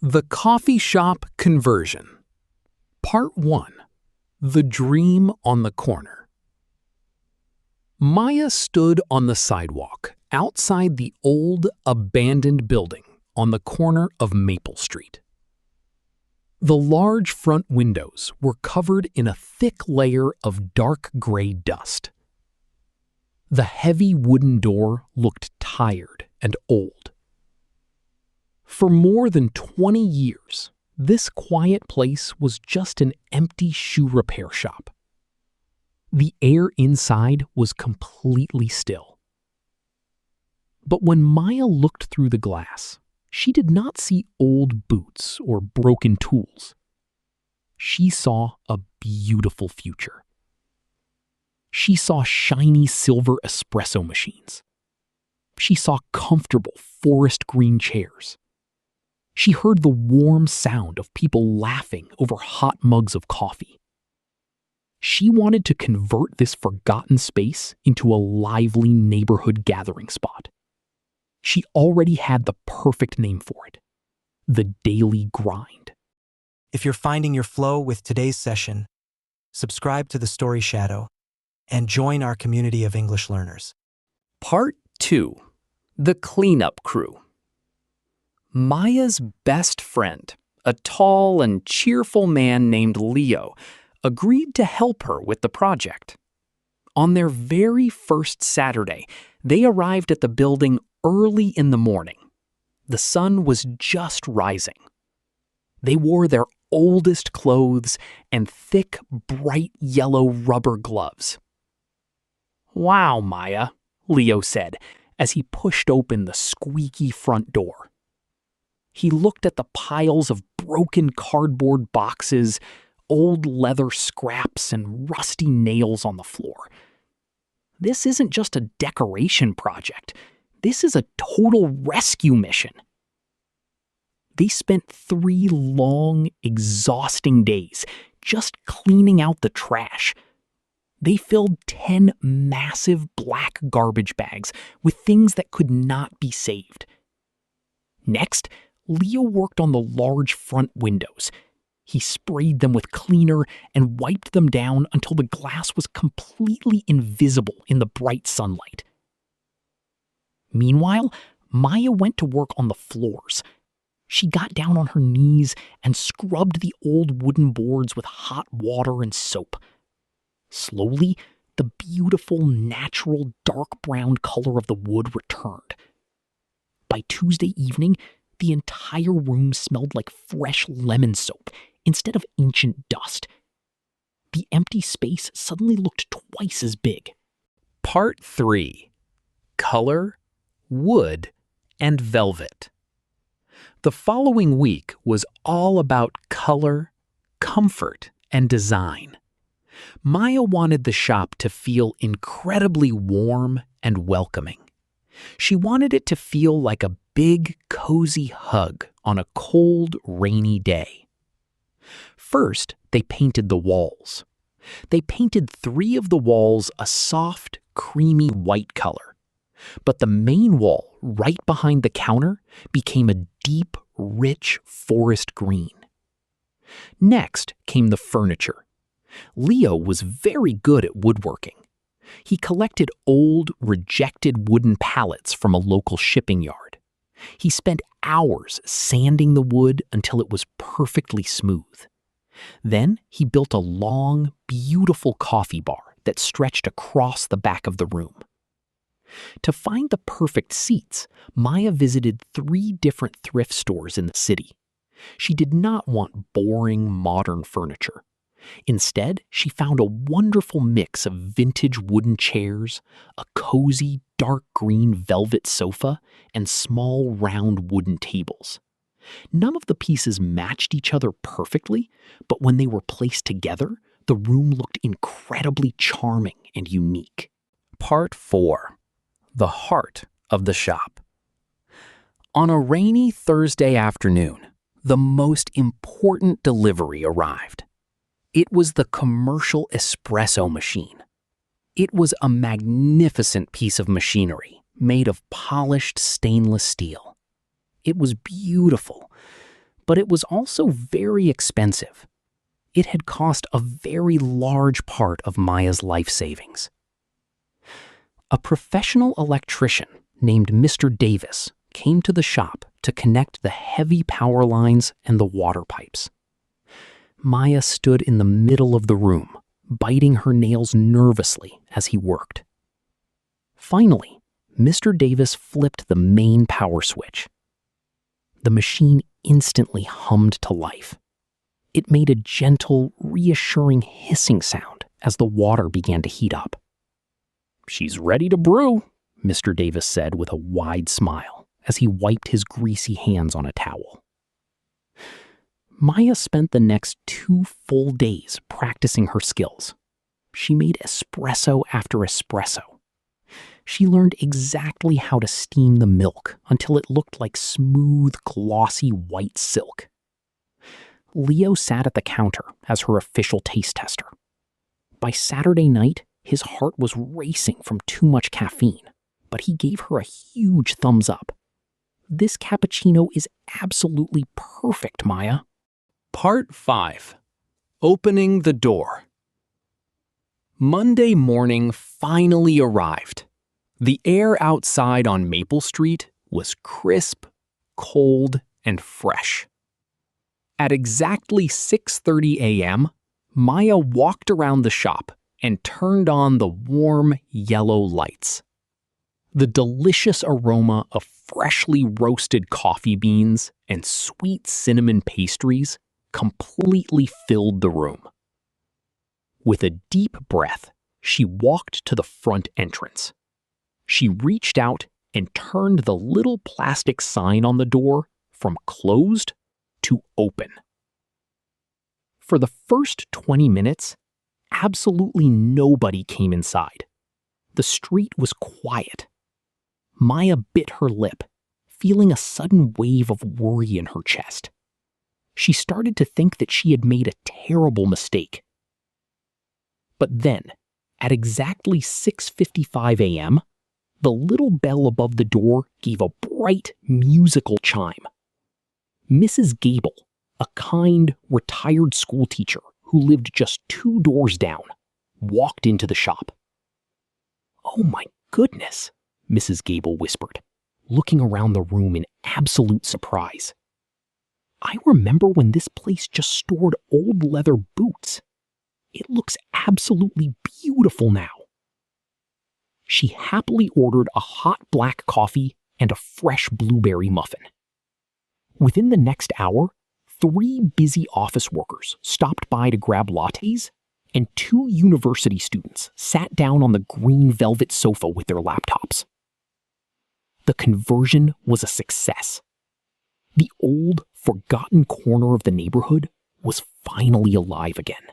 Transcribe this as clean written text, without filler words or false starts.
The Coffee Shop Conversion. Part 1. The Dream on the Corner. Maya stood on the sidewalk outside the old, abandoned building on the corner of Maple Street. The large front windows were covered in a thick layer of dark gray dust. The heavy wooden door looked tired and old. For more than 20 years, this quiet place was just an empty shoe repair shop. The air inside was completely still. But when Maya looked through the glass, she did not see old boots or broken tools. She saw a beautiful future. She saw shiny silver espresso machines. She saw comfortable forest green chairs. She heard the warm sound of people laughing over hot mugs of coffee. She wanted to convert this forgotten space into a lively neighborhood gathering spot. She already had the perfect name for it: the Daily Grind. If you're finding your flow with today's session, subscribe to the Story Shadow and join our community of English learners. Part 2. The Cleanup Crew. Maya's best friend, a tall and cheerful man named Leo, agreed to help her with the project. On their very first Saturday, they arrived at the building early in the morning. The sun was just rising. They wore their oldest clothes and thick, bright yellow rubber gloves. "Wow, Maya," Leo said as he pushed open the squeaky front door. He looked at the piles of broken cardboard boxes, old leather scraps, and rusty nails on the floor. This isn't just a decoration project. This is a total rescue mission. They spent 3 long, exhausting days just cleaning out the trash. They filled 10 massive black garbage bags with things that could not be saved. Next, Leo worked on the large front windows. He sprayed them with cleaner and wiped them down until the glass was completely invisible in the bright sunlight. Meanwhile, Maya went to work on the floors. She got down on her knees and scrubbed the old wooden boards with hot water and soap. Slowly, the beautiful, natural, dark brown color of the wood returned. By Tuesday evening, the entire room smelled like fresh lemon soap instead of ancient dust. The empty space suddenly looked twice as big. Part 3. Color, Wood, and Velvet. The following week was all about color, comfort, and design. Maya wanted the shop to feel incredibly warm and welcoming. She wanted it to feel like a big, cozy hug on a cold, rainy day. First, they painted the walls. They painted 3 of the walls a soft, creamy white color. But the main wall, right behind the counter, became a deep, rich forest green. Next came the furniture. Leo was very good at woodworking. He collected old, rejected wooden pallets from a local shipping yard. He spent hours sanding the wood until it was perfectly smooth. Then he built a long, beautiful coffee bar that stretched across the back of the room. To find the perfect seats, Maya visited 3 different thrift stores in the city. She did not want boring, modern furniture. Instead, she found a wonderful mix of vintage wooden chairs, a cozy, dark green velvet sofa, and small, round wooden tables. None of the pieces matched each other perfectly, but when they were placed together, the room looked incredibly charming and unique. Part 4. The Heart of the Shop. On a rainy Thursday afternoon, the most important delivery arrived. It was the commercial espresso machine. It was a magnificent piece of machinery made of polished stainless steel. It was beautiful, But it was also very expensive. It had cost a very large part of Maya's life savings. A professional electrician named Mr. Davis came to the shop to connect the heavy power lines and the water pipes. Maya stood in the middle of the room, biting her nails nervously as he worked. Finally, Mr. Davis flipped the main power switch. The machine instantly hummed to life. It made a gentle, reassuring hissing sound as the water began to heat up. "She's ready to brew," Mr. Davis said with a wide smile as he wiped his greasy hands on a towel. Maya spent the next 2 full days practicing her skills. She made espresso after espresso. She learned exactly how to steam the milk until it looked like smooth, glossy white silk. Leo sat at the counter as her official taste tester. By Saturday night, his heart was racing from too much caffeine, but he gave her a huge thumbs up. "This cappuccino is absolutely perfect, Maya." Part 5. Opening the Door. Monday morning finally arrived. The air outside on Maple Street was crisp, cold, and fresh. At exactly 6:30 a.m., Maya walked around the shop and turned on the warm yellow lights. The delicious aroma of freshly roasted coffee beans and sweet cinnamon pastries completely filled the room. With a deep breath, she walked to the front entrance. She reached out and turned the little plastic sign on the door from closed to open. For the first 20 minutes, absolutely nobody came inside. The street was quiet. Maya bit her lip, feeling a sudden wave of worry in her chest. She started to think that she had made a terrible mistake. But then, at exactly 6:55 a.m., the little bell above the door gave a bright, musical chime. Mrs. Gable, a kind, retired schoolteacher who lived just 2 doors down, walked into the shop. "Oh my goodness," Mrs. Gable whispered, looking around the room in absolute surprise. "I remember when this place just stored old leather boots. It looks absolutely beautiful now." She happily ordered a hot black coffee and a fresh blueberry muffin. Within the next hour, 3 busy office workers stopped by to grab lattes, and 2 university students sat down on the green velvet sofa with their laptops. The conversion was a success. The old, forgotten corner of the neighborhood was finally alive again.